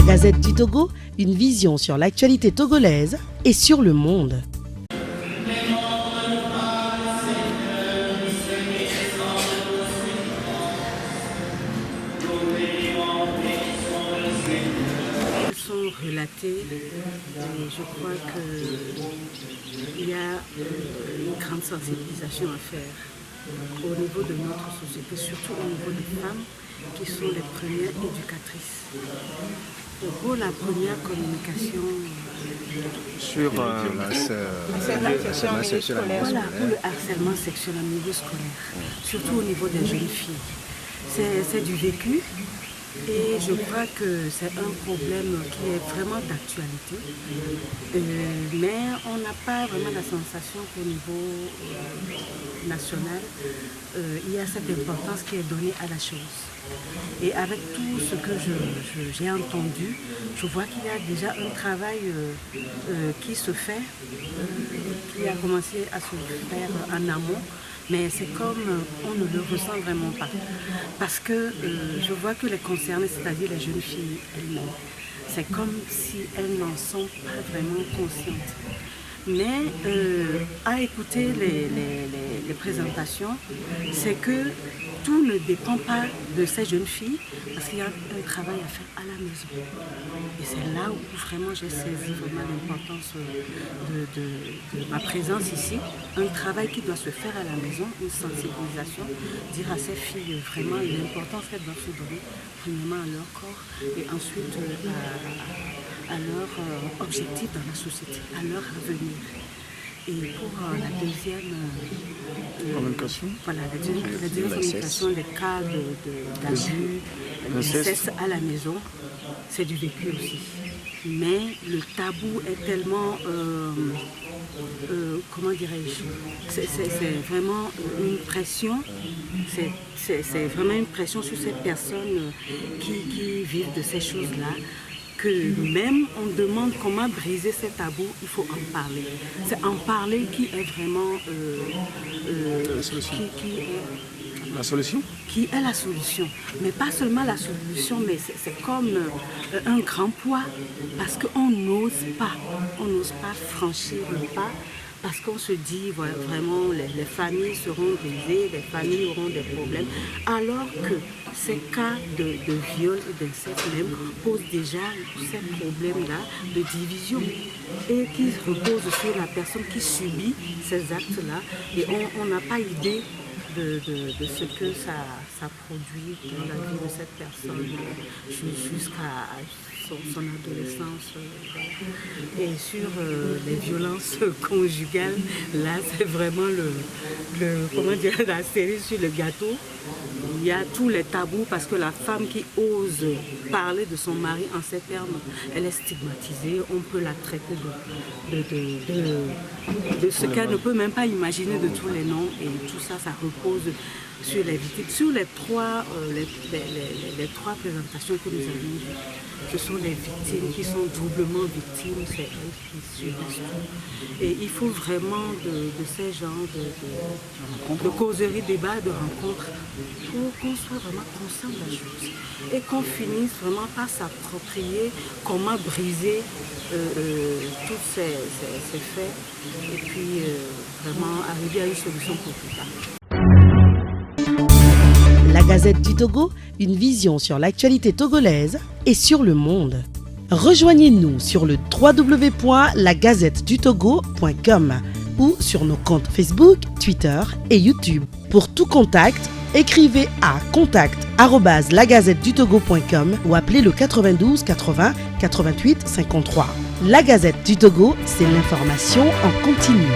Gazette du Togo, une vision sur l'actualité togolaise et sur le monde. Sont relatés et je crois qu'il y a une grande sensibilisation à faire au niveau de notre société, surtout au niveau des femmes qui sont les premières éducatrices. Pour la première communication sur le harcèlement sexuel en milieu scolaire, surtout au niveau des jeunes filles. C'est du vécu. Et je crois que c'est un problème qui est vraiment d'actualité, mais on n'a pas vraiment la sensation qu'au niveau national, il y a cette importance qui est donnée à la chose. Et avec tout ce que j'ai entendu, je vois qu'il y a déjà un travail qui se fait, qui a commencé à se faire en amont. Mais c'est comme on ne le ressent vraiment pas. Parce que je vois que les concernées, c'est-à-dire les jeunes filles elles-mêmes, c'est comme si elles n'en sont pas vraiment conscientes. Mais à écouter les présentations, c'est que tout ne dépend pas de ces jeunes filles, parce qu'il y a un travail à faire à la maison. Et c'est là où vraiment j'ai saisi vraiment l'importance de ma présence ici. Un travail qui doit se faire à la maison, une sensibilisation, dire à ces filles vraiment l'importance qu'elles doivent se donner, premièrement à leur corps et ensuite à leur objectif dans la société, à leur avenir. Et pour la deuxième communication, voilà, la deuxième communication, les cas d'abus, d'inceste à la maison, c'est du vécu aussi. Mais le tabou est tellement, comment dirais-je, c'est vraiment une pression, c'est vraiment une pression sur ces personnes qui vivent de ces choses-là, que même on demande comment briser ces tabous, il faut en parler. C'est en parler qui est vraiment la solution. Qui est la solution. Mais pas seulement la solution, mais c'est comme un grand poids, parce qu'on n'ose pas franchir le pas. Parce qu'on se dit vraiment les familles seront brisées, les familles auront des problèmes, alors que ces cas de viol et d'inceste même posent déjà ces problèmes-là de division et qui reposent sur la personne qui subit ces actes-là et on n'a pas idée de ce que ça produit dans la vie de cette personne jusqu'à son adolescence. Et sur les violences conjugales, là c'est vraiment la cerise sur le gâteau. Il y a tous les tabous parce que la femme qui ose parler de son mari en ces termes, elle est stigmatisée, on peut la traiter de ce qu'elle ne peut même pas imaginer de tous les noms et tout ça, ça repose sur les victimes. Sur les trois présentations que nous avons vues, ce sont les victimes qui sont doublement victimes, c'est elles qui subissent tout. Et il faut vraiment de ces genres de causeries, débats, de rencontres pour qu'on soit vraiment conscient de la chose et qu'on finisse vraiment par s'approprier comment briser tous ces faits et puis vraiment arriver à une solution pour plus tard. La Gazette du Togo, une vision sur l'actualité togolaise et sur le monde. Rejoignez-nous sur le www.lagazettedutogo.com ou sur nos comptes Facebook, Twitter et YouTube. Pour tout contact, écrivez à contact@lagazettedutogo.com ou appelez le 92 80 88 53. La Gazette du Togo, c'est l'information en continu.